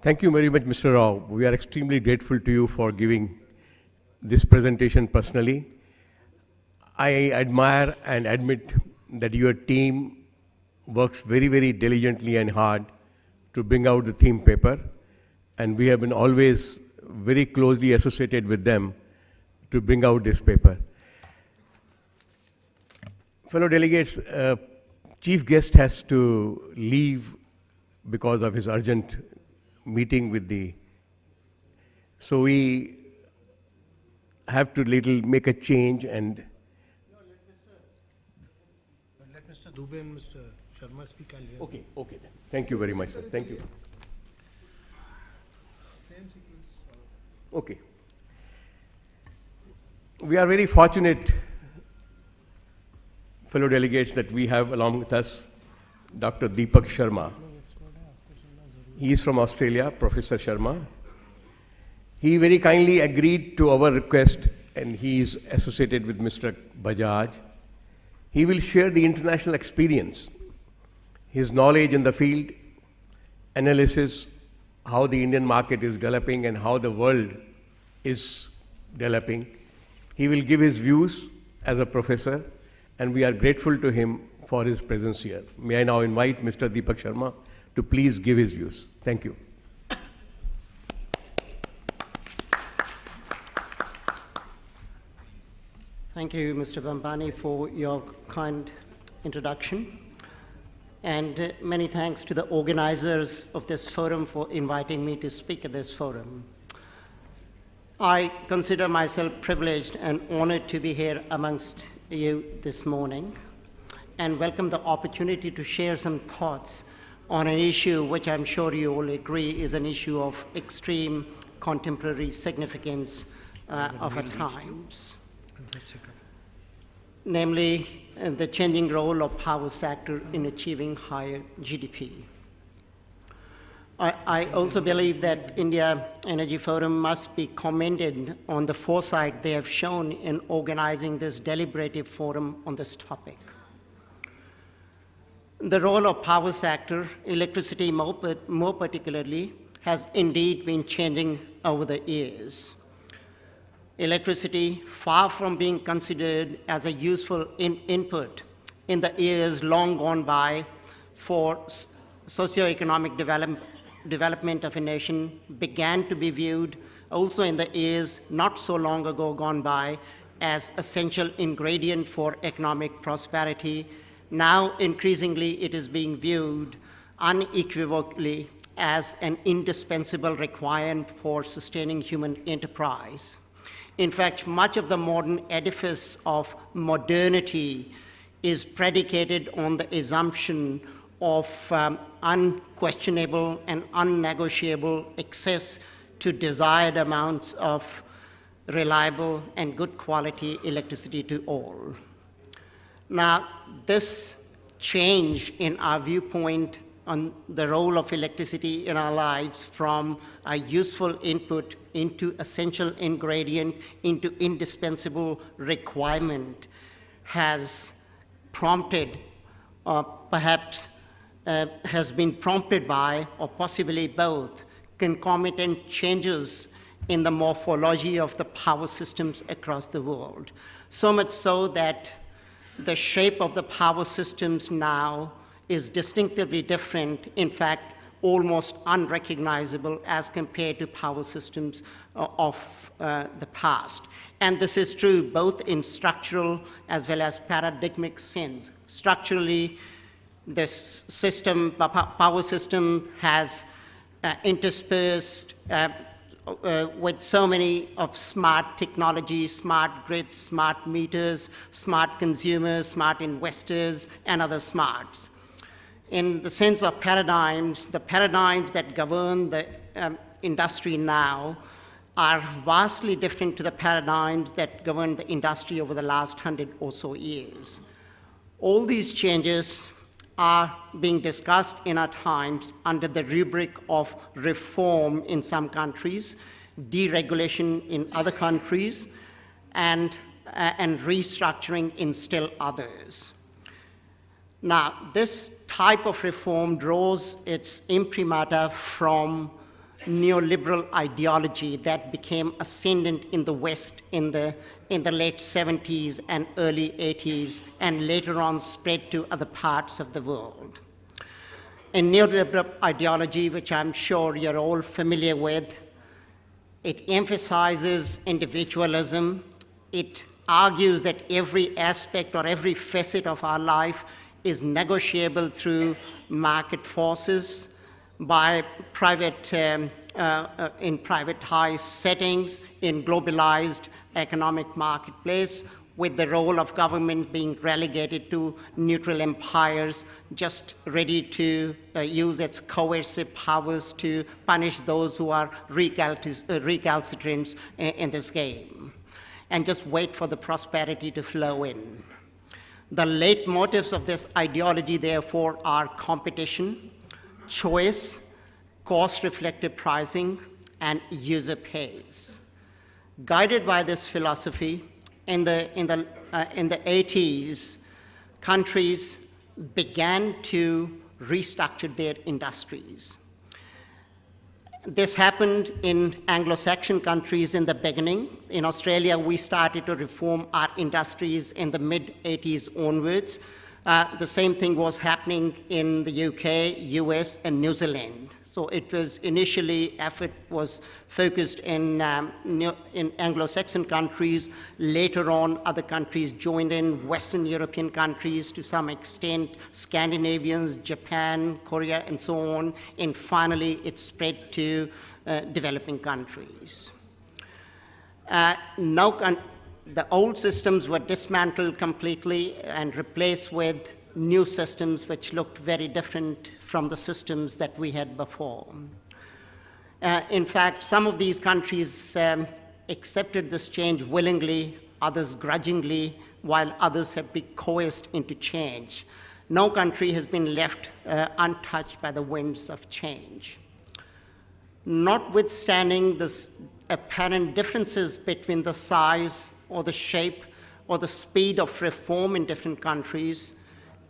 Thank you very much, Mr. Rao. We are extremely grateful to you for giving this presentation personally. I admire and admit that your team works very, very diligently and hard to bring out the theme paper, and we have been always very closely associated with them to bring out this paper. Fellow delegates, chief guest has to leave because of his urgent meeting with the, so we have to make a change and. No, let Mr. Dubey and Mr. Sharma speak earlier. Okay then. Thank you very much, sir. Thank you. Same sequence. Okay. We are very fortunate, fellow delegates, that we have along with us Dr. Deepak Sharma. He is from Australia, Professor Sharma. He very kindly agreed to our request, and he is associated with Mr. Bajaj. He will share the international experience, his knowledge in the field, analysis, how the Indian market is developing and how the world is developing. He will give his views as a professor, and we are grateful to him for his presence here. May I now invite Mr. Deepak Sharma to please give his views. Thank you. Thank you, Mr. Bambani, for your kind introduction. And many thanks to the organizers of this forum for inviting me to speak at this forum. I consider myself privileged and honored to be here amongst you this morning and welcome the opportunity to share some thoughts on an issue which I'm sure you all agree is an issue of extreme contemporary significance of our times. Namely, the changing role of power sector in achieving higher GDP. I also believe that India Energy Forum must be commended on the foresight they have shown in organizing this deliberative forum on this topic. The role of power sector, electricity more particularly, has indeed been changing over the years. Electricity, far from being considered as a useful input in the years long gone by for socioeconomic development of a nation, began to be viewed also in the years not so long ago gone by as essential ingredient for economic prosperity. Now, increasingly, it is being viewed unequivocally as an indispensable requirement for sustaining human enterprise. In fact, much of the modern edifice of modernity is predicated on the assumption of unquestionable and unnegotiable access to desired amounts of reliable and good quality electricity to all. Now, this change in our viewpoint on the role of electricity in our lives from a useful input into essential ingredient into indispensable requirement has prompted, perhaps has been prompted by, or possibly both, concomitant changes in the morphology of the power systems across the world. So much so that the shape of the power systems now is distinctively different, in fact, almost unrecognizable as compared to power systems of the past. And this is true both in structural as well as paradigmic sense. Structurally, this system, power system has interspersed with so many of smart technologies, smart grids, smart meters, smart consumers, smart investors, and other smarts. In the sense of paradigms, the paradigms that govern the industry now are vastly different to the paradigms that govern the industry over the last 100 or so years. All these changes are being discussed in our times under the rubric of reform in some countries, deregulation in other countries, and restructuring in still others. Now, this type of reform draws its imprimatur from neoliberal ideology that became ascendant in the West in the late 70s and early 80s, and later on spread to other parts of the world. In neoliberal ideology, which I'm sure you're all familiar with, it emphasizes individualism. It argues that every aspect or every facet of our life is negotiable through market forces, by in privatized settings, in globalized economic marketplace, with the role of government being relegated to neutral empires, just ready to use its coercive powers to punish those who are recalcitrants in this game, and just wait for the prosperity to flow in. The leitmotifs of this ideology, therefore, are competition, choice, cost-reflective pricing, and user pays. Guided by this philosophy, in the 80s, countries began to restructure their industries. This happened in Anglo-Saxon countries in the beginning. In Australia, we started to reform our industries in the mid-80s onwards. The same thing was happening in the UK, US, and New Zealand. So it was initially, effort was focused in Anglo-Saxon countries. Later on, other countries joined in, Western European countries to some extent, Scandinavians, Japan, Korea, and so on. And finally, it spread to developing countries. The old systems were dismantled completely and replaced with new systems which looked very different from the systems that we had before. In fact, some of these countries accepted this change willingly, others grudgingly, while others have been coerced into change. No country has been left untouched by the winds of change. Notwithstanding this apparent differences between the size or the shape or the speed of reform in different countries,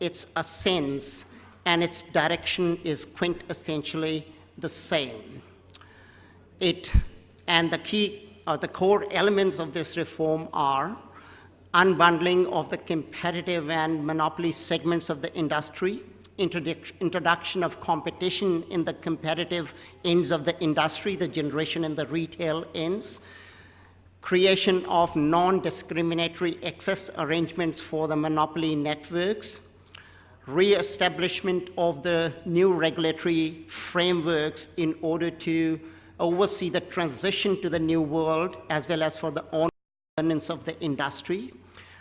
its essence and its direction is quintessentially the same. And the core elements of this reform are unbundling of the competitive and monopoly segments of the industry, introduction of competition in the competitive ends of the industry, the generation and the retail ends, creation of non-discriminatory access arrangements for the monopoly networks, re-establishment of the new regulatory frameworks in order to oversee the transition to the new world, as well as for the governance of the industry.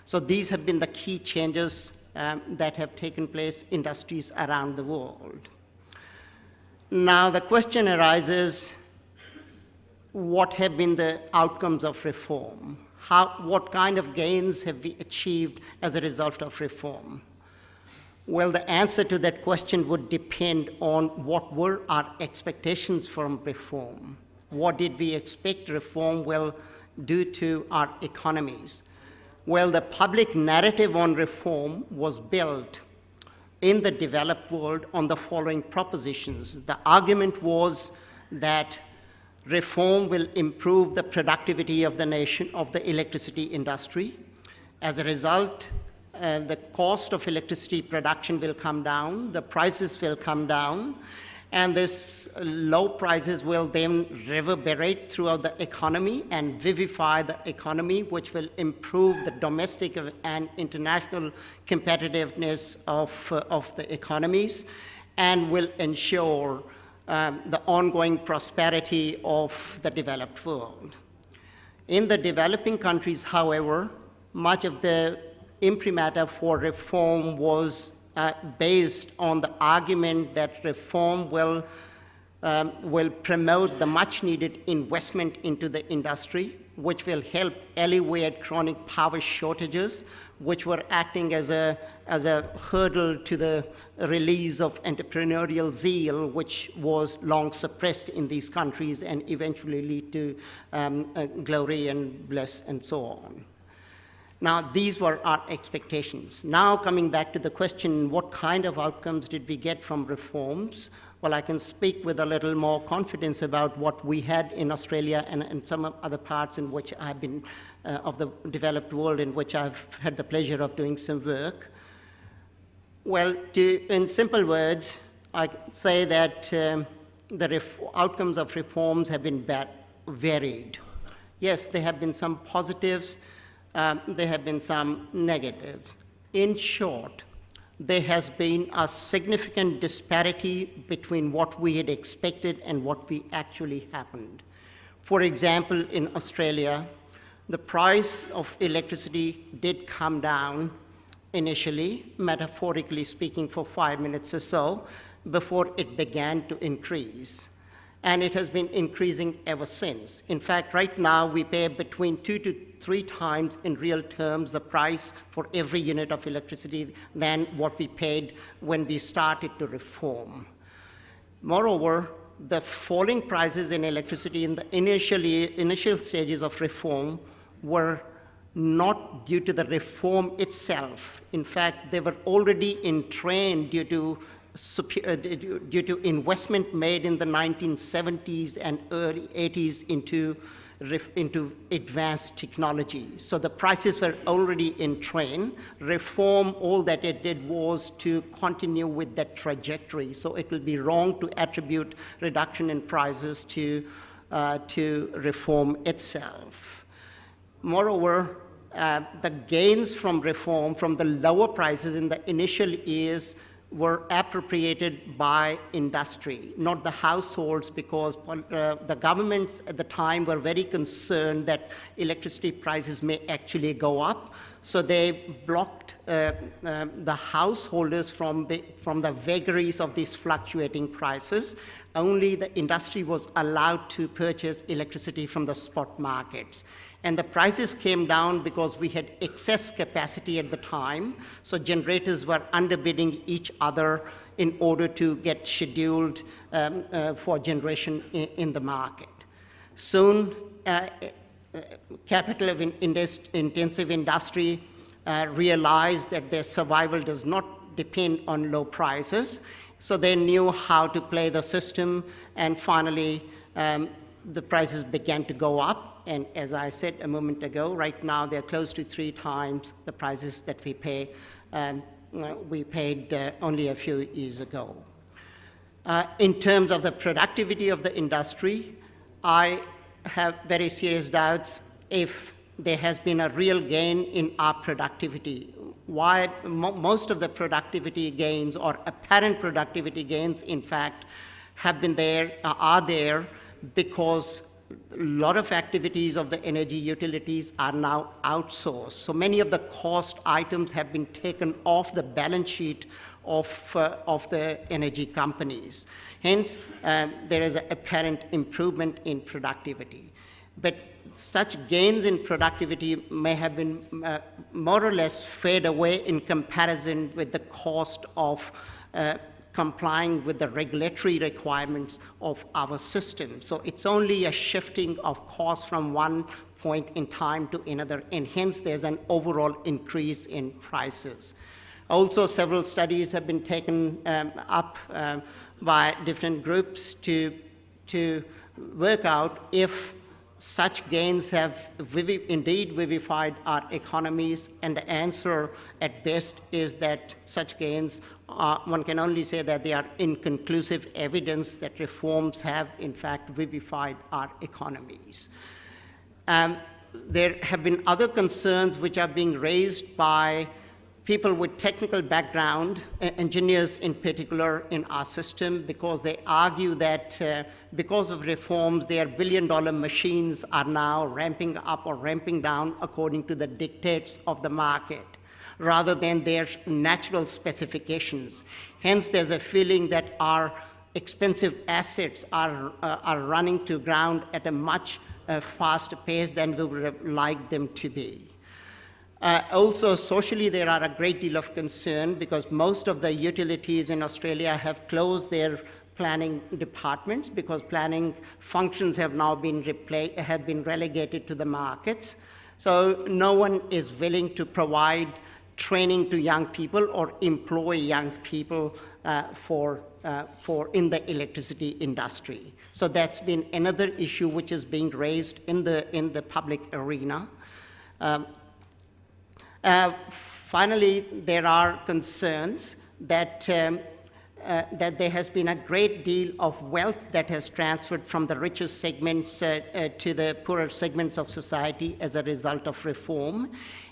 So these have been the key changes that have taken place in industries around the world. Now the question arises, what have been the outcomes of reform? What kind of gains have we achieved as a result of reform? Well, the answer to that question would depend on what were our expectations from reform. What did we expect reform will do to our economies? Well, the public narrative on reform was built in the developed world on the following propositions. The argument was that reform will improve the productivity of the nation, of the electricity industry. As a result, the cost of electricity production will come down, the prices will come down, and this low prices will then reverberate throughout the economy and vivify the economy, which will improve the domestic and international competitiveness of the economies and will ensure the ongoing prosperity of the developed world. In the developing countries, however, much of the imprimatur for reform was based on the argument that reform will promote the much-needed investment into the industry, which will help alleviate chronic power shortages, which were acting as a hurdle to the release of entrepreneurial zeal, which was long suppressed in these countries and eventually lead to glory and bliss and so on. Now, these were our expectations. Now, coming back to the question, what kind of outcomes did we get from reforms? Well, I can speak with a little more confidence about what we had in Australia and some other parts in which I've been, of the developed world in which I've had the pleasure of doing some work. Well, in simple words, I say that the outcomes of reforms have been varied. Yes, there have been some positives, there have been some negatives. In short, there has been a significant disparity between what we had expected and what actually happened. For example, in Australia, the price of electricity did come down initially, metaphorically speaking, for 5 minutes or so, before it began to increase. And it has been increasing ever since. In fact, right now, we pay between 2 to 3 times in real terms the price for every unit of electricity than what we paid when we started to reform. Moreover, the falling prices in electricity in the initial stages of reform were not due to the reform itself. In fact, they were already in train due to investment made in the 1970s and early 80s into advanced technology. So the prices were already in train. Reform, all that it did was to continue with that trajectory. So it will be wrong to attribute reduction in prices to reform itself. Moreover, the gains from reform, from the lower prices in the initial years, were appropriated by industry, not the households, because the governments at the time were very concerned that electricity prices may actually go up. So they blocked the householders from the vagaries of these fluctuating prices. Only the industry was allowed to purchase electricity from the spot markets. And the prices came down because we had excess capacity at the time, so generators were underbidding each other in order to get scheduled for generation in the market. Soon, capital-intensive industry realized that their survival does not depend on low prices, so they knew how to play the system, and finally, the prices began to go up. And as I said a moment ago, right now they're close to 3 times the prices that we pay. We paid only a few years ago. In terms of the productivity of the industry, I have very serious doubts if there has been a real gain in our productivity. Why most of the productivity gains, or apparent productivity gains, in fact, have been there, are there, because a lot of activities of the energy utilities are now outsourced. So many of the cost items have been taken off the balance sheet of the energy companies. Hence, there is an apparent improvement in productivity. But such gains in productivity may have been more or less fade away in comparison with the cost of complying with the regulatory requirements of our system. So it's only a shifting of cost from one point in time to another, and hence there's an overall increase in prices. Also, several studies have been taken up by different groups to work out if such gains have indeed vivified our economies, and the answer at best is that such gains, one can only say that they are inconclusive evidence that reforms have in fact vivified our economies. There have been other concerns which are being raised by people with technical background, engineers in particular in our system, because they argue that because of reforms, their billion-dollar machines are now ramping up or ramping down according to the dictates of the market, rather than their natural specifications. Hence, there's a feeling that our expensive assets are running to ground at a much faster pace than we would have liked them to be. Also, socially, there are a great deal of concern because most of the utilities in Australia have closed their planning departments because planning functions have now been relegated to the markets. So no one is willing to provide training to young people or employ young people in the electricity industry. So that's been another issue which is being raised in the public arena. Finally, there are concerns that there has been a great deal of wealth that has transferred from the richer segments to the poorer segments of society as a result of reform.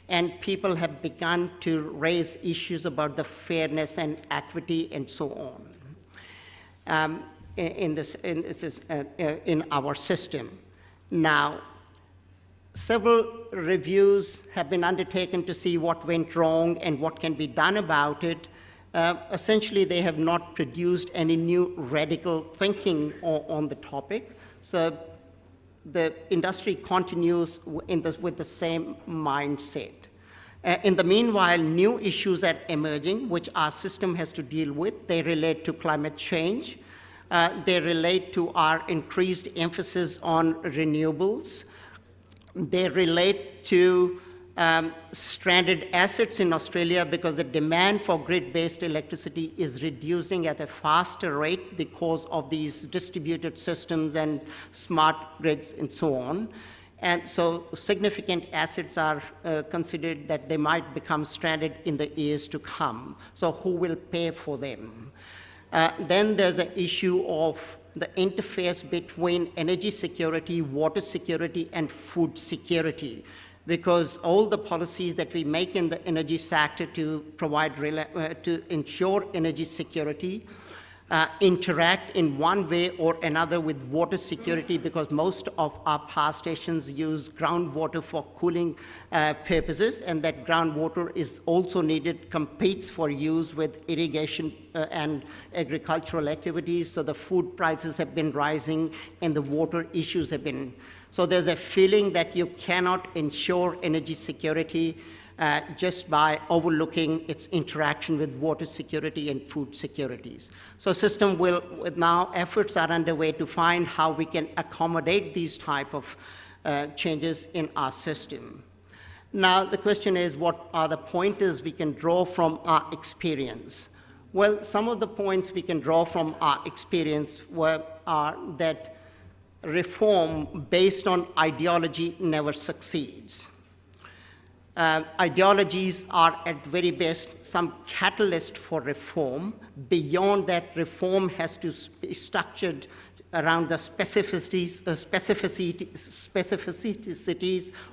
And people have begun to raise issues about the fairness and equity and so on in our system. Now, several reviews have been undertaken to see what went wrong and what can be done about it. Essentially, they have not produced any new radical thinking on the topic. So the industry continues with the same mindset. In the meanwhile, new issues are emerging, which our system has to deal with. They relate to climate change. They relate to our increased emphasis on renewables. They relate to stranded assets in Australia because the demand for grid-based electricity is reducing at a faster rate because of these distributed systems and smart grids and so on. And so significant assets are considered that they might become stranded in the years to come. So who will pay for them? Then there's an issue of the interface between energy security, water security, and food security, because all the policies that we make in the energy sector to provide, to ensure energy security interact in one way or another with water security, because most of our power stations use groundwater for cooling purposes, and that groundwater is also needed, competes for use with irrigation and agricultural activities. So the food prices have been rising and the water issues have been. So there's a feeling that you cannot ensure energy security just by overlooking its interaction with water security and food securities. So system will, now efforts are underway to find how we can accommodate these type of changes in our system. Now the question is, what are the pointers we can draw from our experience? Well, some of the points we can draw from our experience are that reform based on ideology never succeeds. Ideologies are at very best some catalyst for reform. Beyond that, reform has to be structured around the specificities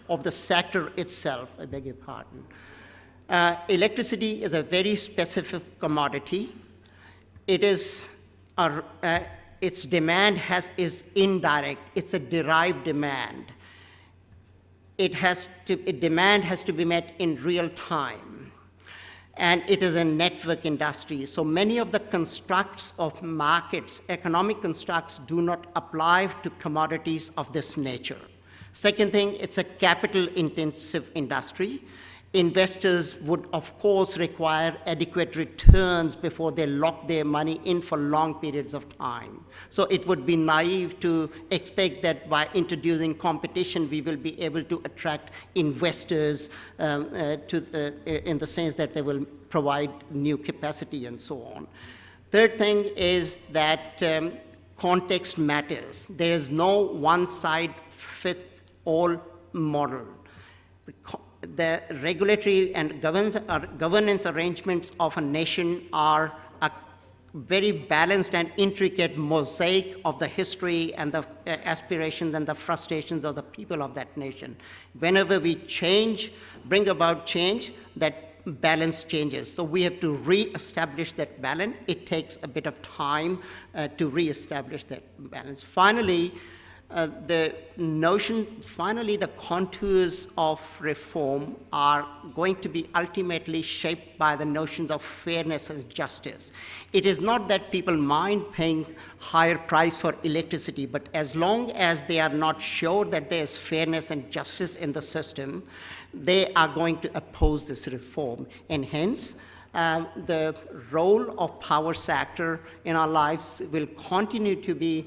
of the sector itself. I beg your pardon. Electricity is a very specific commodity. It is its demand is indirect. It's a derived demand. Demand has to be met in real time. And it is a network industry. So many of the constructs of markets, economic constructs, do not apply to commodities of this nature. Second thing, it's a capital-intensive industry. Investors would, of course, require adequate returns before they lock their money in for long periods of time. So it would be naive to expect that by introducing competition, we will be able to attract investors in the sense that they will provide new capacity and so on. Third thing is that context matters. There is no one-size-fits-all model. The regulatory and governance arrangements of a nation are a very balanced and intricate mosaic of the history and the aspirations and the frustrations of the people of that nation. Whenever we bring about change, that balance changes. So we have to re-establish that balance. It takes a bit of time to re-establish that balance. Finally, the contours of reform are going to be ultimately shaped by the notions of fairness and justice. It is not that people mind paying higher price for electricity, but as long as they are not sure that there is fairness and justice in the system, they are going to oppose this reform. And hence, the role of power sector in our lives will continue to be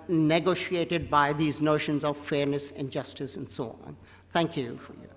negotiated by these notions of fairness and justice and so on. Thank you for your